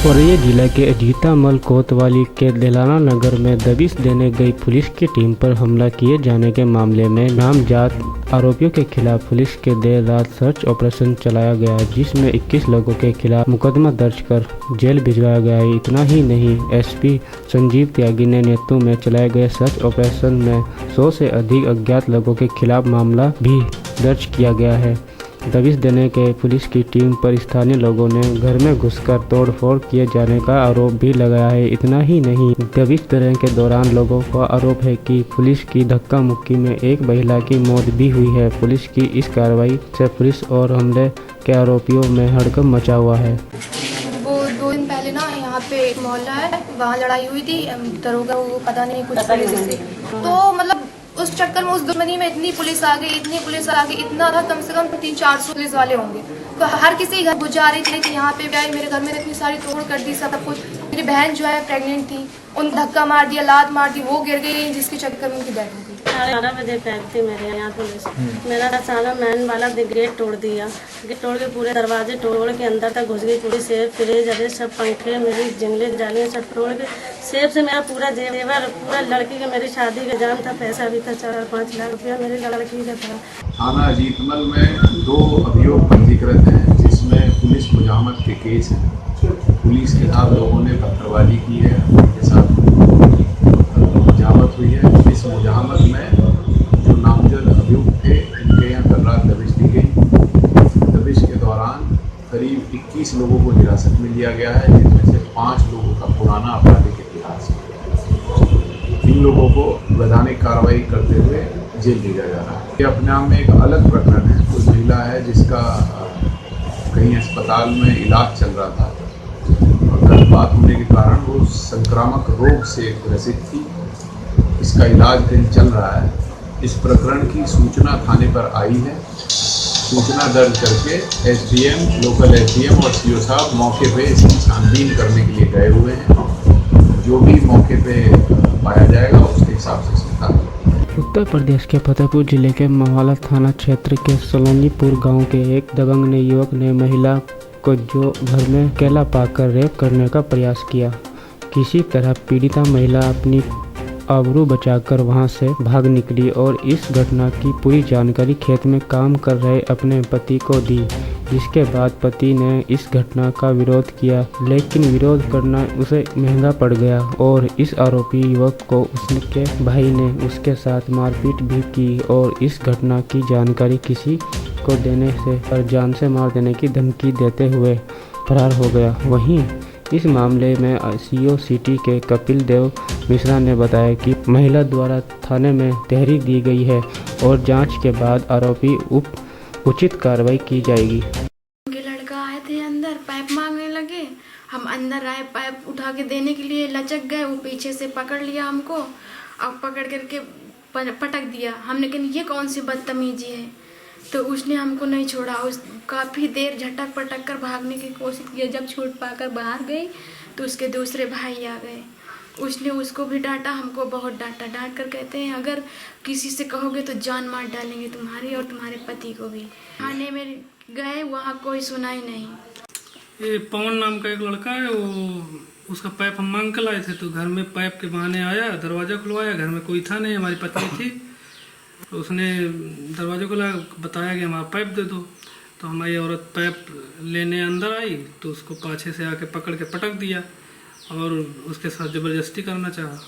औरैया जिला के अजीतामल कोतवाली के दिलाना नगर में दबिश देने गई पुलिस की टीम पर हमला किए जाने के मामले में नामजद आरोपियों के खिलाफ पुलिस के देर रात सर्च ऑपरेशन चलाया गया, जिसमें 21 लोगों के खिलाफ मुकदमा दर्ज कर जेल भिजवाया गया है। इतना ही नहीं, एसपी संजीव त्यागी ने नेतृत्व में चलाए गए सर्च ऑपरेशन में 100 से अधिक अज्ञात लोगों के खिलाफ मामला भी दर्ज किया गया है। दबिश देने के पुलिस की टीम पर स्थानीय लोगों ने घर में घुसकर तोड़फोड़ किए जाने का आरोप भी लगाया है। इतना ही नहीं, दबिश देने के दौरान लोगों का आरोप है कि पुलिस की धक्का मुक्की में एक महिला की मौत भी हुई है। पुलिस की इस कार्रवाई से पुलिस और हमले के आरोपियों में हड़कंप मचा हुआ है। वो 2 दिन पहले ना यहाँ पे एक मोहल्ला है, वहाँ लड़ाई हुई थी। दरोगा वो पता नहीं कुछ पुलिस से, तो मतलब उस चक्कर में उस दुश्मनी में इतनी पुलिस आ गई, इतना था, कम से कम 300-400 पुलिस वाले होंगे। तो हर किसी घर गुजार रही थी कि यहाँ पे भी आई, मेरे घर में इतनी सारी तोड़ कर दी सब कुछ। मेरी बहन जो है प्रेग्नेंट थी, उन धक्का मार दिया, लात मार दी, वो गिर गई, जिसके चक्कर में उनकी डेथ हो गई। 12 बजे पहुंचती मेरे यहाँ पुलिस। मेरा सारा मैन वाला गेट तोड़ दिया, गेट तोड़ के पूरे दरवाजे तोड़ के अंदर तक घुस गई। पूरी सेब फ्रिज अरे सब पंखे मेरी जंगले जालियाँ सब तोड़ के सेब से मेरा पूरा जेवर, पूरा लड़की का मेरी शादी का जान था, पैसा भी था 4-5 लाख रुपया मेरी लड़की का था। थाना अजीतमल में 2 अभियोग पंजीकृत हैं, जिसमें पुलिस मुजाहमत के केस हैं। पुलिस के साथ लोगों ने पत्थरबाजी की है, उनके साथ मुजाहमत हुई है। इस मुजाहमत में जो नामजद अभियुक्त थे, इनके यहाँ कल रात दबिश दी गई। दबिश के दौरान करीब 21 लोगों को हिरासत में लिया गया है, जिनमें से 5 लोगों का पुराना आपराधिक इतिहास है। 3 लोगों को वैधानिक कार्रवाई करते हुए जेल भेजा जा रहा है। ये अपने आप में एक अलग प्रकरण है। कोई महिला है जिसका कहीं अस्पताल में इलाज चल रहा था और गर्भपात होने के कारण वो संक्रामक रोग से ग्रसित थी। इसका इलाज कहीं चल रहा है। इस प्रकरण की सूचना थाने पर आई है। सूचना दर्ज करके एसडीएम, लोकल एसडीएम और सीओ साहब मौके पे इसकी छानबीन करने के लिए गए हुए हैं। जो भी मौके पे पाया जाएगा उसके हिसाब से सीखा। उत्तर प्रदेश के फतेहपुर जिले के मवाला थाना क्षेत्र के सोलंगीपुर गांव के एक दबंग युवक ने महिला को जो घर में अकेला पाकर रेप करने का प्रयास किया। किसी तरह पीड़िता महिला अपनी आबरू बचाकर वहां से भाग निकली और इस घटना की पूरी जानकारी खेत में काम कर रहे अपने पति को दी, जिसके बाद पति ने इस घटना का विरोध किया, लेकिन विरोध करना उसे महंगा पड़ गया और इस आरोपी युवक को उसके भाई ने उसके साथ मारपीट भी की और इस घटना की जानकारी किसी को देने से और जान से मार देने की धमकी देते हुए फरार हो गया। वहीं इस मामले में सीओ सिटी के कपिल देव मिश्रा ने बताया कि महिला द्वारा थाने में तहरीर दी गई है और जांच के बाद आरोपी उचित कार्रवाई की जाएगी। लड़का आए थे अंदर, पाइप मांगने लगे। हम अंदर आए, पाइप उठा के देने के लिए लचक गए। वो पीछे से पकड़ लिया हमको और पकड़ करके पटक दिया। हमने कहा ये कौन सी बदतमीजी है, तो उसने हमको नहीं छोड़ा। उस काफ़ी देर झटक पटक कर भागने की कोशिश की। जब छूट पाकर बाहर गई तो उसके दूसरे भाई आ गए। उसने उसको भी डांटा, हमको बहुत डांटा। डांट कर कहते हैं अगर किसी से कहोगे तो जान मार डालेंगे तुम्हारी और तुम्हारे पति को भी। थाने में गए, वहाँ कोई सुनाई नहीं। ये पवन नाम का एक लड़का है, वो उसका पाइप हम मांग कर लाए थे, तो घर में पाइप के बहाने आया, दरवाज़ा खुलवाया। घर में कोई था नहीं, हमारी पत्नी थी। तो उसने दरवाजे खुला, बताया कि हमारा पाइप दे दो। तो हमारी औरत पाइप लेने अंदर आई तो उसको पाछे से आके पकड़ के पटक दिया और उसके साथ ज़बरदस्ती करना चाहा।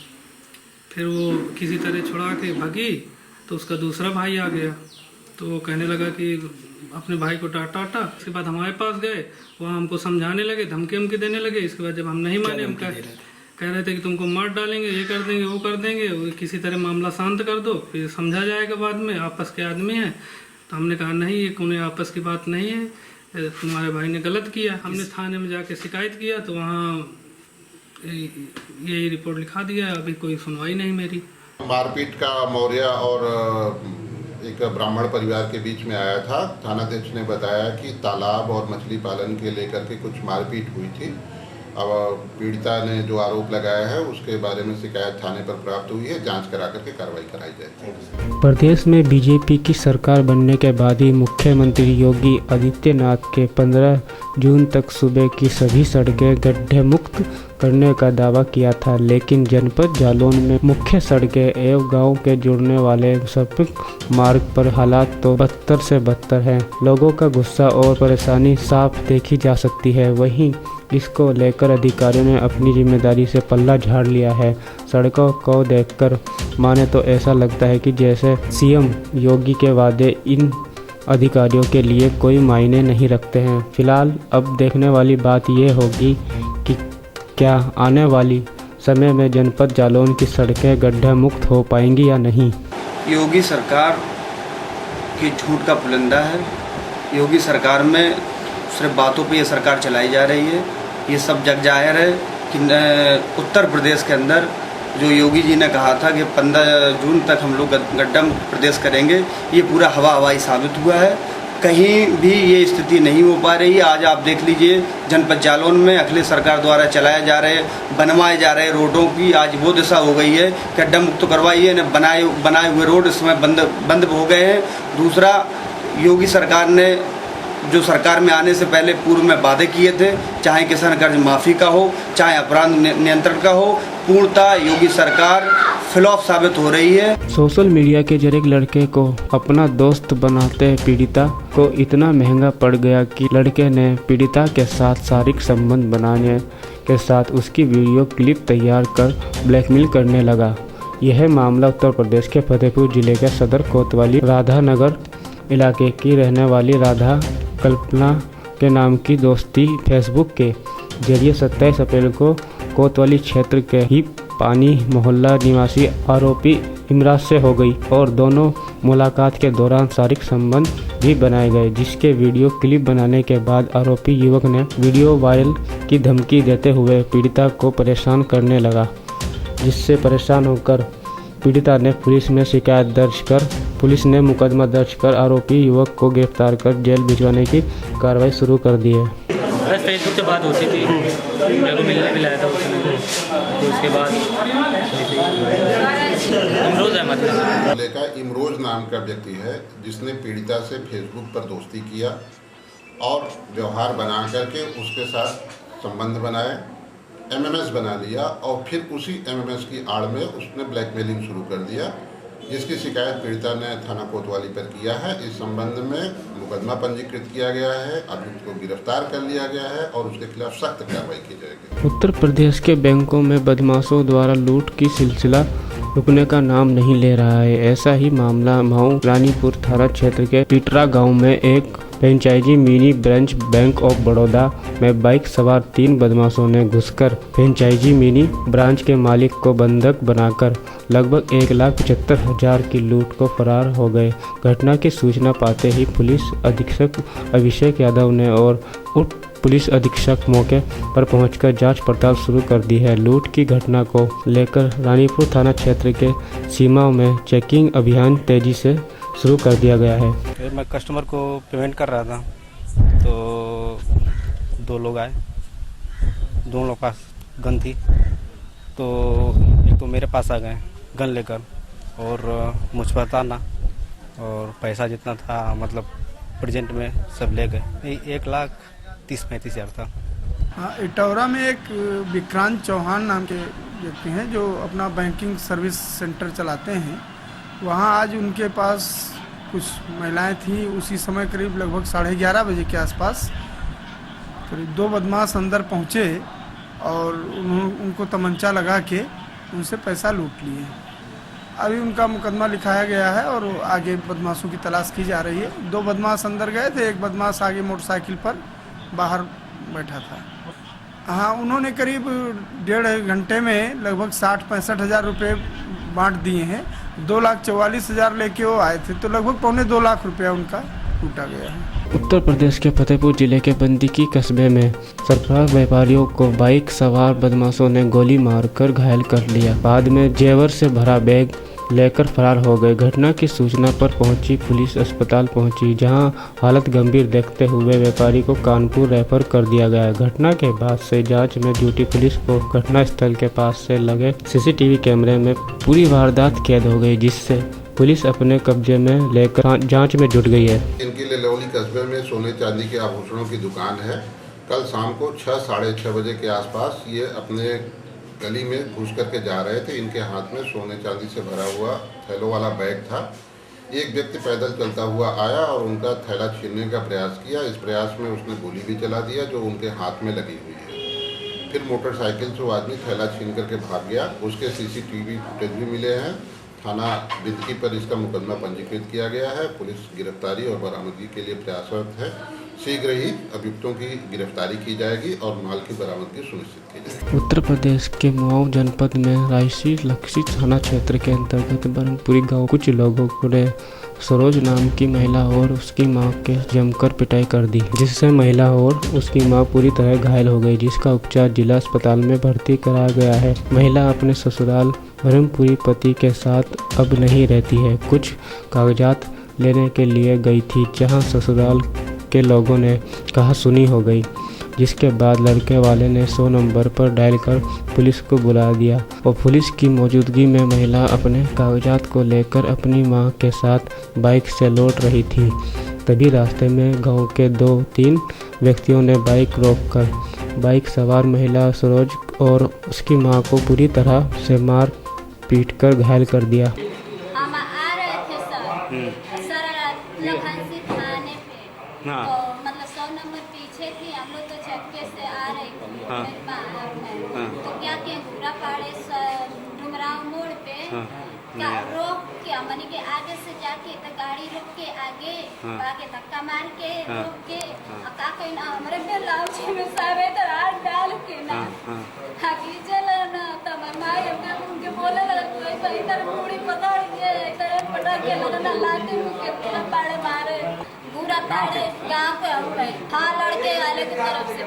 फिर वो किसी तरह छुड़ा के भागी तो उसका दूसरा भाई आ गया। तो वो कहने लगा कि अपने भाई को डांटा। उसके बाद हमारे पास गए, वहाँ हमको समझाने लगे, धमकी देने लगे। इसके बाद जब हम नहीं माने, हम कह रहे थे कि तुमको मार डालेंगे, ये कर देंगे, वो कर देंगे, किसी तरह मामला शांत कर दो, फिर समझा जाएगा बाद में, आपस के आदमी हैं। तो हमने कहा नहीं, ये कोई आपस की बात नहीं है, तुम्हारे भाई ने गलत किया। हमने थाने में जाके शिकायत किया तो वहाँ यही रिपोर्ट लिखा दिया। अभी कोई सुनवाई नहीं मेरी। मारपीट का मौर्या और एक ब्राह्मण परिवार के बीच में आया था। थानाध्यक्ष ने बताया कि तालाब और मछली पालन के लेकर के कुछ मारपीट हुई थी अब पीड़िता ने जो आरोप लगाया है उसके बारे में शिकायत थाने पर प्राप्त हुई है, जांच करा करके कार्रवाई कराई जाएगी। प्रदेश में बीजेपी की सरकार बनने के बाद ही मुख्यमंत्री योगी आदित्यनाथ के 15 जून तक सूबे की सभी सड़कें गड्ढे मुक्त करने का दावा किया था, लेकिन जनपद जालौन में मुख्य सड़कें एवं गांव के जुड़ने वाले संपर्क मार्ग पर हालात तो बदतर से बदतर हैं। लोगों का गुस्सा और परेशानी साफ देखी जा सकती है। वहीं इसको लेकर अधिकारियों ने अपनी जिम्मेदारी से पल्ला झाड़ लिया है। सड़कों को देखकर माने तो ऐसा लगता है कि जैसे सीएम योगी के वादे इन अधिकारियों के लिए कोई मायने नहीं रखते हैं। फिलहाल अब देखने वाली बात ये होगी कि क्या आने वाली समय में जनपद जालौन की सड़कें गड्ढा मुक्त हो पाएंगी या नहीं। योगी सरकार की झूठ का पुलिंदा है। योगी सरकार में सिर्फ बातों पे ये सरकार चलाई जा रही है। ये सब जग जाहिर है कि उत्तर प्रदेश के अंदर जो योगी जी ने कहा था कि 15 जून तक हम लोग गड्ढा मुक्त प्रदेश करेंगे, ये पूरा हवाई साबित हुआ है। कहीं भी ये स्थिति नहीं हो पा रही है। आज आप देख लीजिए जनपद जालौन में अखिलेश सरकार द्वारा चलाए जा रहे बनवाए जा रहे रोडों की आज वो दिशा हो गई है कि गड्ढा मुक्त करवाइए न बनाए हुए रोड इस समय बंद हो गए हैं। दूसरा, योगी सरकार ने जो सरकार में आने से पहले पूर्व में वादे किए थे, चाहे किसान कर्ज माफ़ी का हो, चाहे अपराध नियंत्रण का हो, पूर्णतः योगी सरकार फ्लॉप साबित हो रही है। सोशल मीडिया के जरिए लड़के को अपना दोस्त बनाते पीड़िता को इतना महंगा पड़ गया कि लड़के ने पीड़िता के साथ शारीरिक संबंध बनाने के साथ उसकी वीडियो क्लिप तैयार कर ब्लैकमेल करने लगा। यह मामला उत्तर प्रदेश के फतेहपुर जिले के सदर कोतवाली राधा नगर इलाके की रहने वाली राधा कल्पना के नाम की दोस्ती फेसबुक के जरिए 27 अप्रैल को कोतवाली क्षेत्र के ही पानी मोहल्ला निवासी आरोपी इमराज से हो गई और दोनों मुलाकात के दौरान शारीरिक संबंध भी बनाए गए, जिसके वीडियो क्लिप बनाने के बाद आरोपी युवक ने वीडियो वायरल की धमकी देते हुए पीड़िता को परेशान करने लगा, जिससे परेशान होकर पीड़िता ने पुलिस में शिकायत दर्ज कर पुलिस ने मुकदमा दर्ज कर आरोपी युवक को गिरफ्तार कर जेल भिजवाने की कार्रवाई शुरू कर दी है। बस फेसबुक से बात होती थी, मेरे को मिलने भी लाया था उसने, तो उसके बाद इमरोज अहमद जिले का इमरोज नाम का व्यक्ति है जिसने पीड़िता से फेसबुक पर दोस्ती किया और व्यवहार बना करके उसके साथ संबंध बनाए, एमएमएस बना लिया और फिर उसी एमएमएस की आड़ में उसने ब्लैकमेलिंग शुरू कर दिया, जिसकी शिकायत पीड़िता ने थाना कोतवाली पर किया है। इस संबंध में मुकदमा पंजीकृत किया गया है, अभियुक्त को गिरफ्तार कर लिया गया है और उसके खिलाफ सख्त कार्रवाई की जाएगी। उत्तर प्रदेश के बैंकों में बदमाशों द्वारा लूट की सिलसिला रुकने का नाम नहीं ले रहा है। ऐसा ही मामला मऊ रानीपुर थाना क्षेत्र के पिटरा गांव में एक franchise mini branch bank of Baroda में बाइक सवार 3 बदमाशों ने घुसकर फ्रेंचाइजी मिनी ब्रांच के मालिक को बंधक बनाकर लगभग 1,75,000 की लूट को फरार हो गए। घटना की सूचना पाते ही पुलिस अधीक्षक अभिषेक यादव ने और उप पुलिस अधीक्षक मौके पर पहुंचकर जांच पड़ताल शुरू कर दी है। लूट की घटना को लेकर रानीपुर थाना क्षेत्र के सीमाओं में चेकिंग अभियान तेजी से शुरू कर दिया गया है। मैं कस्टमर को पेमेंट कर रहा था तो 2 लोग आए, दोनों के पास गन थी, तो एक तो मेरे पास आ गए गन लेकर और मुझ पर था ना और पैसा जितना था मतलब प्रेजेंट में सब ले गए। 1,30,35,000 था। हाँ, इटौरा में एक विक्रांत चौहान नाम के व्यक्ति हैं जो अपना बैंकिंग सर्विस सेंटर चलाते हैं। वहाँ आज उनके पास कुछ महिलाएं थी। उसी समय करीब लगभग 11:30 बजे के आसपास करीब 2 बदमाश अंदर पहुँचे और उनको तमंचा लगा के उनसे पैसा लूट लिए। अभी उनका मुकदमा लिखाया गया है और आगे बदमाशों की तलाश की जा रही है। 2 बदमाश अंदर गए थे, एक बदमाश आगे मोटरसाइकिल पर बाहर बैठा था। हाँ, उन्होंने करीब 1.5 घंटे में लगभग 60-65 हज़ार रुपये बांट दिए हैं। 2,44,000 लेके वो आए थे, तो लगभग 2.25 लाख रुपया उनका लूटा गया है। उत्तर प्रदेश के फतेहपुर जिले के बंदीकी कस्बे में सरफराज व्यापारियों को बाइक सवार बदमाशों ने गोली मारकर घायल कर लिया। बाद में जेवर से भरा बैग लेकर फरार हो गए। घटना की सूचना पर पहुंची पुलिस अस्पताल पहुंची, जहां हालत गंभीर देखते हुए व्यापारी को कानपुर रेफर कर दिया गया। घटना के बाद से जांच में जुटी पुलिस को घटनास्थल के पास से लगे सीसीटीवी कैमरे में पूरी वारदात कैद हो गई, जिससे पुलिस अपने कब्जे में लेकर जांच में जुट गई है। इनकी लेलौली कस्बे में सोने चांदी के आभूषणों की दुकान है। कल शाम को 6 साढ़े 6 बजे के आसपास ये अपने गली में घुस करके जा रहे थे। इनके हाथ में सोने चांदी से भरा हुआ थैलों वाला बैग था। एक व्यक्ति पैदल चलता हुआ आया और उनका थैला छीनने का प्रयास किया। इस प्रयास में उसने गोली भी चला दिया जो उनके हाथ में लगी हुई है। फिर मोटरसाइकिल से वो आदमी थैला छीन करके भाग गया। उसके सीसीटीवी फुटेज भी मिले हैं। थाना बिंदकी पर इसका मुकदमा पंजीकृत किया गया है। पुलिस गिरफ्तारी और बरामदगी के लिए प्रयासरत है। शीघ्र ही अभियुक्तों की गिरफ्तारी की जाएगी और माल की बरामदगी सुनिश्चित की जाएगी। उत्तर प्रदेश के मऊ जनपद में रायसी लक्षी थाना क्षेत्र के अंतर्गत ब्रह्मपुरी गांव कुछ लोगों ने सरोज नाम की महिला और उसकी मां के जमकर पिटाई कर दी, जिससे महिला और उसकी मां पूरी तरह घायल हो गई, जिसका उपचार जिला अस्पताल में भर्ती कराया गया है। महिला अपने ससुराल ब्रह्मपुरी पति के साथ अब नहीं रहती है। कुछ कागजात लेने के लिए गई थी, जहां ससुराल के लोगों ने कहा सुनी हो गई, जिसके बाद लड़के वाले ने 100 नंबर पर डायल कर पुलिस को बुला दिया और पुलिस की मौजूदगी में महिला अपने कागजात को लेकर अपनी मां के साथ बाइक से लौट रही थी। तभी रास्ते में गांव के 2-3 व्यक्तियों ने बाइक रोककर बाइक सवार महिला सरोज और उसकी मां को पूरी तरह से मार पीट कर घायल कर दिया। हम आ रहे थे सर लखनसी थाने पे। हाँ। तो मतलब 100 नंबर पीछे थी, हम लोग तो चक्के से आ रहे थे। हाँ। तो क्या किए घूरा पाड़े डुमराव मोड़ पे क्या रोक के मनी के आगे से जाके तो गाड़ी रोक के आगे आगे धक्का मार के रोक के का कोई ना हमारे पे लाउची में सारे तो हाथ डाल के ना आगे चला ना तब मार के उनके बोले लगा कोई तो इधर पूरी पकड़ के इधर पटा के लगना लाते मुके पूरा पाड़े मारे पूरा पाड़े गांव के हम हाँ लड़के वाले की तरफ से।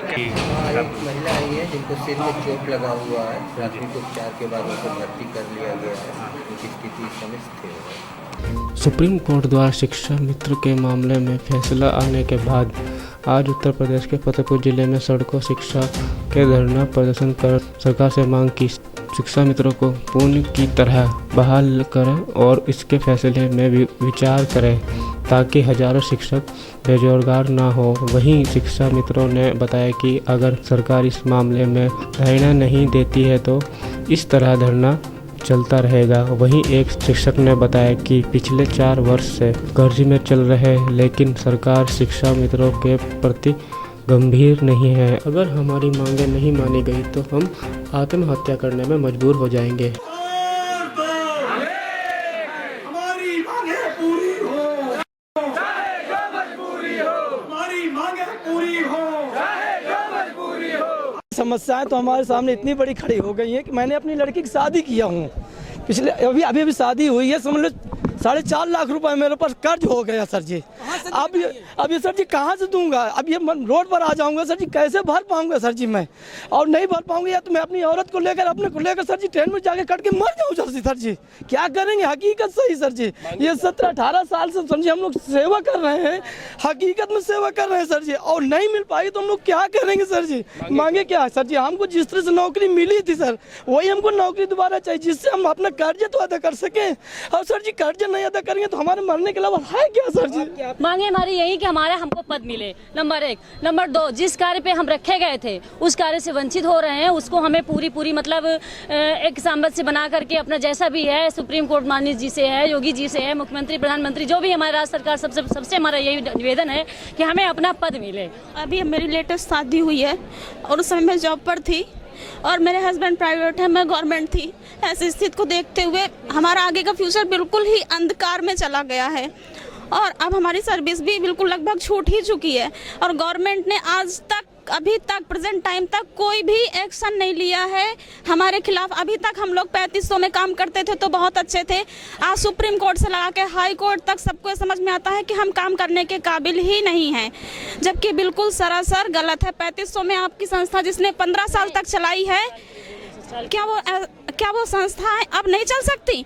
महिला आई है जिनको सिर में चोट लगा हुआ है। प्राथमिक उपचार के बाद उनको भर्ती कर लिया गया है। उनकी स्थिति इस समय स्थिर है। सुप्रीम कोर्ट द्वारा शिक्षा मित्र के मामले में फैसला आने के बाद आज उत्तर प्रदेश के फतेहपुर जिले में सड़कों शिक्षा के धरना प्रदर्शन कर सरकार से मांग की शिक्षा मित्रों को पूर्ण की तरह बहाल करें और इसके फैसले में विचार करें ताकि हजारों शिक्षक बेरोजगार ना हो। वहीं शिक्षा मित्रों ने बताया कि अगर सरकार इस मामले में धरना नहीं देती है तो इस तरह धरना चलता रहेगा। वहीं एक शिक्षक ने बताया कि पिछले 4 वर्ष से कर्ज में चल रहे लेकिन सरकार शिक्षा मित्रों के प्रति गंभीर नहीं है। अगर हमारी मांगें नहीं मानी गई तो हम आत्महत्या करने में मजबूर हो जाएंगे। समस्याएं तो हमारे सामने इतनी बड़ी खड़ी हो गई है कि मैंने अपनी लड़की की शादी किया हूँ। पिछले अभी शादी हुई है, समझ लो 4.5 लाख रुपए मेरे पास कर्ज हो गया सर जी। अब ये सर जी कहाँ से दूंगा? अब ये रोड पर आ जाऊंगा सर जी, कैसे भर पाऊंगा सर जी मैं? और नहीं भर पाऊंगा या तो मैं अपनी औरत को लेकर अपने को लेकर सर जी ट्रेन में जाके कट के मर जाऊँ सर जी। क्या करेंगे? हकीकत सही सर जी, ये 17-18 साल से सर जी हम लोग सेवा कर रहे हैं, हकीकत में सेवा कर रहे हैं सर जी, और नहीं मिल पाई तो हम लोग क्या करेंगे सर जी? मांगे क्या सर जी? हमको जिस तरह से नौकरी मिली थी सर वही हमको नौकरी दोबारा चाहिए, जिससे हम अपना कर्ज तो अदा कर सकें। और सर जी कर्ज नहीं अदा करेंगे तो हमारे मरने के अलावा है क्या सर जी? मांगे हमारी यही कि हमारे हमको पद मिले, नंबर 1। नंबर 2, जिस कार्य पे हम रखे गए थे उस कार्य से वंचित हो रहे हैं, उसको हमें पूरी मतलब एक सामंजस्य बना करके अपना जैसा भी है सुप्रीम कोर्ट माननीय जी से है, योगी जी से है, मुख्यमंत्री प्रधानमंत्री जो भी हमारी राज्य सरकार सबसे हमारा यही निवेदन है कि हमें अपना पद मिले। अभी मेरी लेटेस्ट शादी हुई है और उस समय मैं जॉब पर थी और मेरे हस्बैंड प्राइवेट है, मैं गवर्नमेंट थी। ऐसी स्थिति को देखते हुए हमारा आगे का फ्यूचर बिल्कुल ही अंधकार में चला गया है और अब हमारी सर्विस भी बिल्कुल लगभग छूट ही चुकी है और गवर्नमेंट ने आज तक अभी तक प्रेजेंट टाइम तक कोई भी एक्शन नहीं लिया है हमारे खिलाफ। अभी तक हम लोग 3500 में काम करते थे तो बहुत अच्छे थे, आज सुप्रीम कोर्ट से लगा के हाई कोर्ट तक सबको समझ में आता है कि हम काम करने के काबिल ही नहीं हैं, जबकि बिल्कुल सरासर गलत है। 3500 में आपकी संस्था जिसने 15 साल तक चलाई है, क्या वो संस्था अब नहीं चल सकती?